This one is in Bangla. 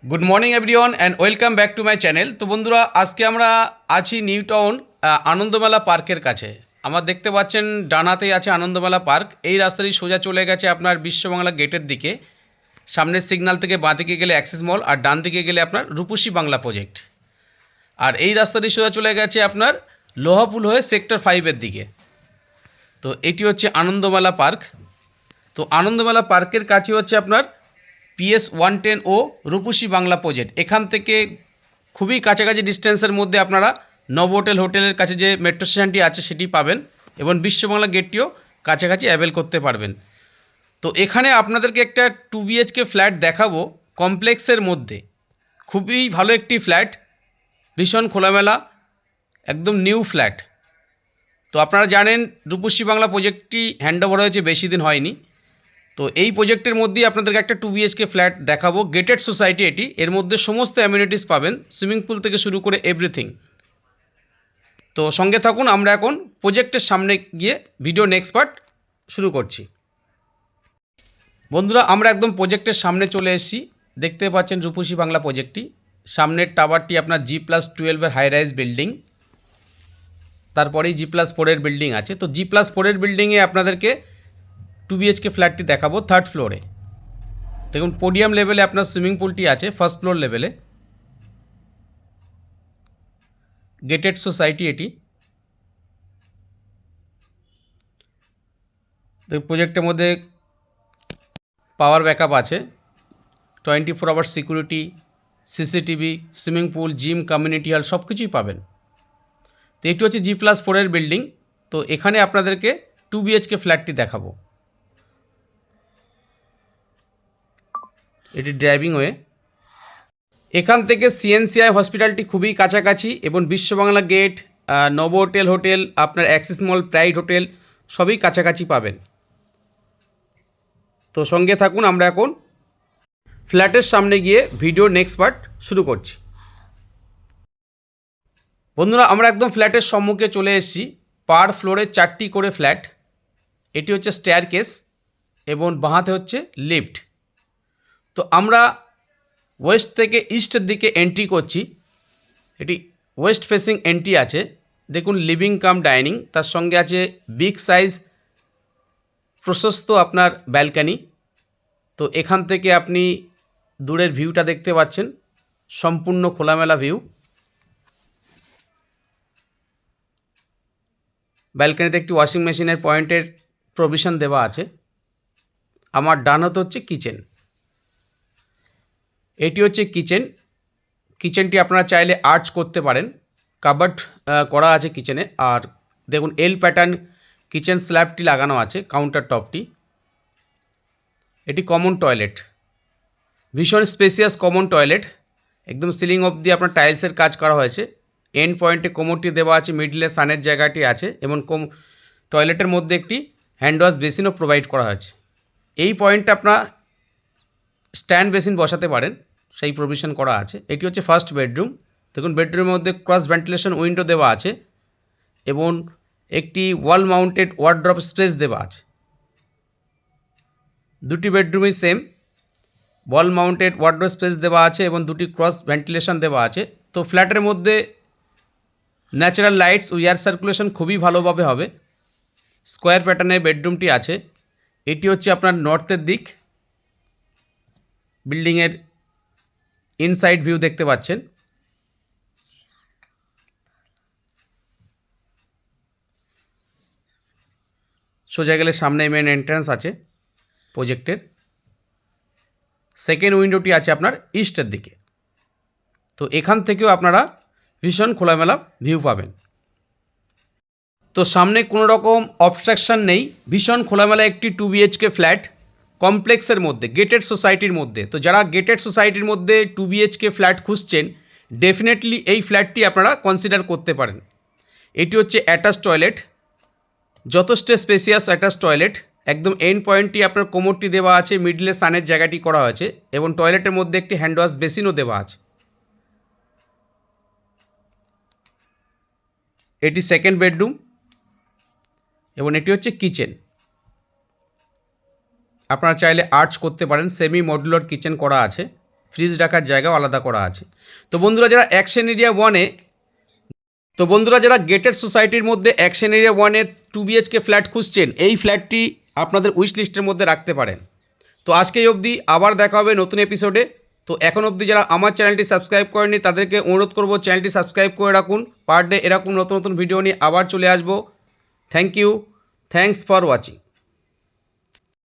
Good morning everyone and welcome back to my channel. তো বন্ধুরা, আজকে আমরা আছি নিউ টাউন আনন্দমেলা পার্কের কাছে। আমার দেখতে পাচ্ছেন ডানাতেই আছে আনন্দমেলা পার্ক। এই রাস্তাটি সোজা চলে গেছে আপনার বিশ্ববাংলা গেটের দিকে। সামনের সিগন্যাল থেকে বাঁ দিকে গেলে অ্যাক্সিস মল, আর ডান দিকে গেলে আপনার রূপসী বাংলা প্রজেক্ট। আর এই রাস্তাটি সোজা চলে গেছে আপনার লোহাপুল হয়ে সেক্টর 5-এর দিকে। তো এটি হচ্ছে আনন্দমেলা পার্ক। তো আনন্দমেলা পার্কের কাছে হচ্ছে আপনার PS 110 ও রূপসী বাংলা প্রজেক্ট। এখান থেকে খুবই কাছাকাছি ডিস্টেন্সের মধ্যে আপনারা নভোটেল হোটেলের কাছে যে মেট্রো স্টেশনটি আছে সেটি পাবেন, এবং বিশ্ববাংলা গেটটিও কাছাকাছি অ্যাভেল করতে পারবেন। তো এখানে আপনাদেরকে একটা 2 BHK ফ্ল্যাট দেখাবো কমপ্লেক্সের মধ্যে। খুবই ভালো একটি ফ্ল্যাট, ভীষণ খোলামেলা, একদম নিউ ফ্ল্যাট। তো আপনারা জানেন রূপসী বাংলা প্রজেক্টটি হ্যান্ডওভার হয়েছে, বেশি দিন হয়নি। তো এই প্রজেক্টের মধ্যেই আপনাদেরকে একটা 2 BHK ফ্ল্যাট দেখাবো, গেটেড সোসাইটি এটি। এর মধ্যে সমস্ত অ্যামিনিটিস পাবেন, সুইমিং পুল থেকে শুরু করে এভরিথিং। তো সঙ্গে থাকুন, আমরা এখন প্রজেক্টের সামনে গিয়ে ভিডিও নেক্সট পার্ট শুরু করছি। বন্ধুরা, আমরা একদম প্রজেক্টের সামনে চলে এসেছি। দেখতে পাচ্ছেন রূপসী বাংলা প্রজেক্টটি। সামনের টাওয়ারটি আপনার G+12-এর হাই রাইজ বিল্ডিং, তারপরেই G+4-এর বিল্ডিং আছে। তো G+4-এর বিল্ডিংয়ে আপনাদেরকে 2 BHK ফ্ল্যাটটি দেখাবো 3rd ফ্লোরে। দেখুন পোডিয়াম লেভেলে আপনার সুইমিং পুলটি আছে, ফার্স্ট ফ্লোর লেভেলে। গেটেড সোসাইটি এটি। প্রজেক্টের মধ্যে পাওয়ার ব্যাকআপ আছে, 24 hours security, CCTV, swimming pool, gym, community hall সব কিছুই পাবেন। তো এটি হচ্ছে G+4-এর বিল্ডিং। তো এখানে আপনাদেরকে 2 BHK ফ্ল্যাটটি দেখাবো। এটি ড্রাইভিং ওয়ে। এখান থেকে CNCI হসপিটালটি খুবই কাছাকাছি, এবং বিশ্ববাংলা গেট, নভোটেল হোটেল, আপনার অ্যাক্সিস মল, প্রাইড হোটেল সবই কাছাকাছি পাবেন। তো সঙ্গে থাকুন, আমরা এখন ফ্ল্যাটের সামনে গিয়ে ভিডিও নেক্সট পার্ট শুরু করছি। বন্ধুরা, আমরা একদম ফ্ল্যাটের সম্মুখে চলে এসেছি। পার ফ্লোরে 4টি করে ফ্ল্যাট। এটি হচ্ছে স্টেয়ার কেস, এবং বাঁহাতে হচ্ছে লিফট। তো আমরা ওয়েস্ট থেকে ইস্টের দিকে এন্ট্রি করছি। এটি ওয়েস্ট ফেসিং এন্ট্রি আছে। দেখুন লিভিং কাম ডাইনিং, তার সঙ্গে আছে বিগ সাইজ প্রশস্ত আপনার ব্যালকানি। তো এখান থেকে আপনি দূরের ভিউটা দেখতে পাচ্ছেন, সম্পূর্ণ খোলামেলা ভিউ। ব্যালকানিতে একটি ওয়াশিং মেশিনের পয়েন্টের প্রভিশন দেওয়া আছে। আমার ডান হাতে হচ্ছে কিচেন। এটি হচ্ছে কিচেন। কিচেনটি আপনারা চাইলে আর্চ করতে পারেন, কাবার্ড করা আছে কিচেনে। আর দেখুন এল প্যাটার্ন কিচেন স্ল্যাবটি লাগানো আছে, কাউন্টার টপটি। এটি কমন টয়লেট, ভীষণ স্পেসিয়াস কমন টয়লেট। একদম সিলিং অবধি আপনার টাইলসের কাজ করা হয়েছে। এন্ড পয়েন্টে কোমরটি দেওয়া আছে, মিডলে সানের জায়গাটি আছে, এবং টয়লেটের মধ্যে একটি হ্যান্ড ওয়াশ বেসিনও প্রোভাইড করা হয়েছে। এই পয়েন্টটা আপনার স্ট্যান্ড বেসিন বসাতে পারেন, সেই প্রভিশন করা আছে। এটি হচ্ছে ফার্স্ট বেডরুম। দেখুন বেডরুমের মধ্যে ক্রস ভেন্টিলেশন উইন্ডো দেওয়া আছে, এবং একটি ওয়াল মাউন্টেড ওয়ার্ড্রপ স্পেস দেওয়া আছে। দুটি বেডরুমই সেম, ওয়াল মাউন্টেড ওয়ার্ড্রপ স্পেস দেওয়া আছে, এবং দুটি ক্রস ভেন্টিলেশন দেওয়া আছে। তো ফ্ল্যাটের মধ্যে ন্যাচারাল লাইটস ও এয়ার সার্কুলেশন খুবই ভালোভাবে হবে। স্কোয়ার প্যাটার্নের বেডরুমটি আছে। এটি হচ্ছে আপনার নর্থের দিক। বিল্ডিংয়ের ইনসাইড ভিউ দেখতে পাচ্ছেন। সোজা গেলে সামনে মেন এন্ট্রান্স আছে প্রজেক্টের। সেকেন্ড উইন্ডোটি আছে আপনার ইস্টের দিকে। তো এখান থেকেও আপনারা ভীষণ খোলামেলা ভিউ পাবেন। তো সামনে কোনো রকম অবস্ট্রাকশান নেই, ভীষণ খোলামেলা একটি 2 BHK ফ্ল্যাট কমপ্লেক্সের মধ্যে, গেটেড সোসাইটির মধ্যে। তো যারা গেটেড সোসাইটির মধ্যে 2 BHK ফ্ল্যাট খুঁজছেন, ডেফিনেটলি এই ফ্ল্যাটটি আপনারা কনসিডার করতে পারেন। এটি হচ্ছে অ্যাটাচ টয়লেট, যথেষ্ট স্পেসিয়াস অ্যাটাচ টয়লেট। একদম এন্ড পয়েন্টটি আপনার কোমরটি দেওয়া আছে, মিডলে সানের জায়গাটি করা হয়েছে, এবং টয়লেটের মধ্যে একটি হ্যান্ড ওয়াশ বেসিনও দেওয়া আছে। এটি সেকেন্ড বেডরুম, এবং এটি হচ্ছে কিচেন। আপনারা চাইলে আর্চ করতে পারেন, সেমি মডুলার কিচেন করা আছে। ফ্রিজ রাখার জায়গাও আলাদা করা আছে। তো বন্ধুরা যারা অ্যাকশন এরিয়া যারা গেটেড সোসাইটির মধ্যে অ্যাকশন এরিয়া 1-এ 2 BHK ফ্ল্যাট খুঁজছেন, এই ফ্ল্যাটটি আপনাদের উইশ লিস্টের মধ্যে রাখতে পারেন। তো আজকে এই অবধি, আবার দেখা হবে নতুন এপিসোডে। তো এখন অবধি যারা আমার চ্যানেলটি সাবস্ক্রাইব করেনি তাদেরকে অনুরোধ করব চ্যানেলটি সাবস্ক্রাইব করে রাখুন। পার ডে এরকম নতুন নতুন ভিডিও নিয়ে আবার চলে আসবো। Thank you, thanks for watching.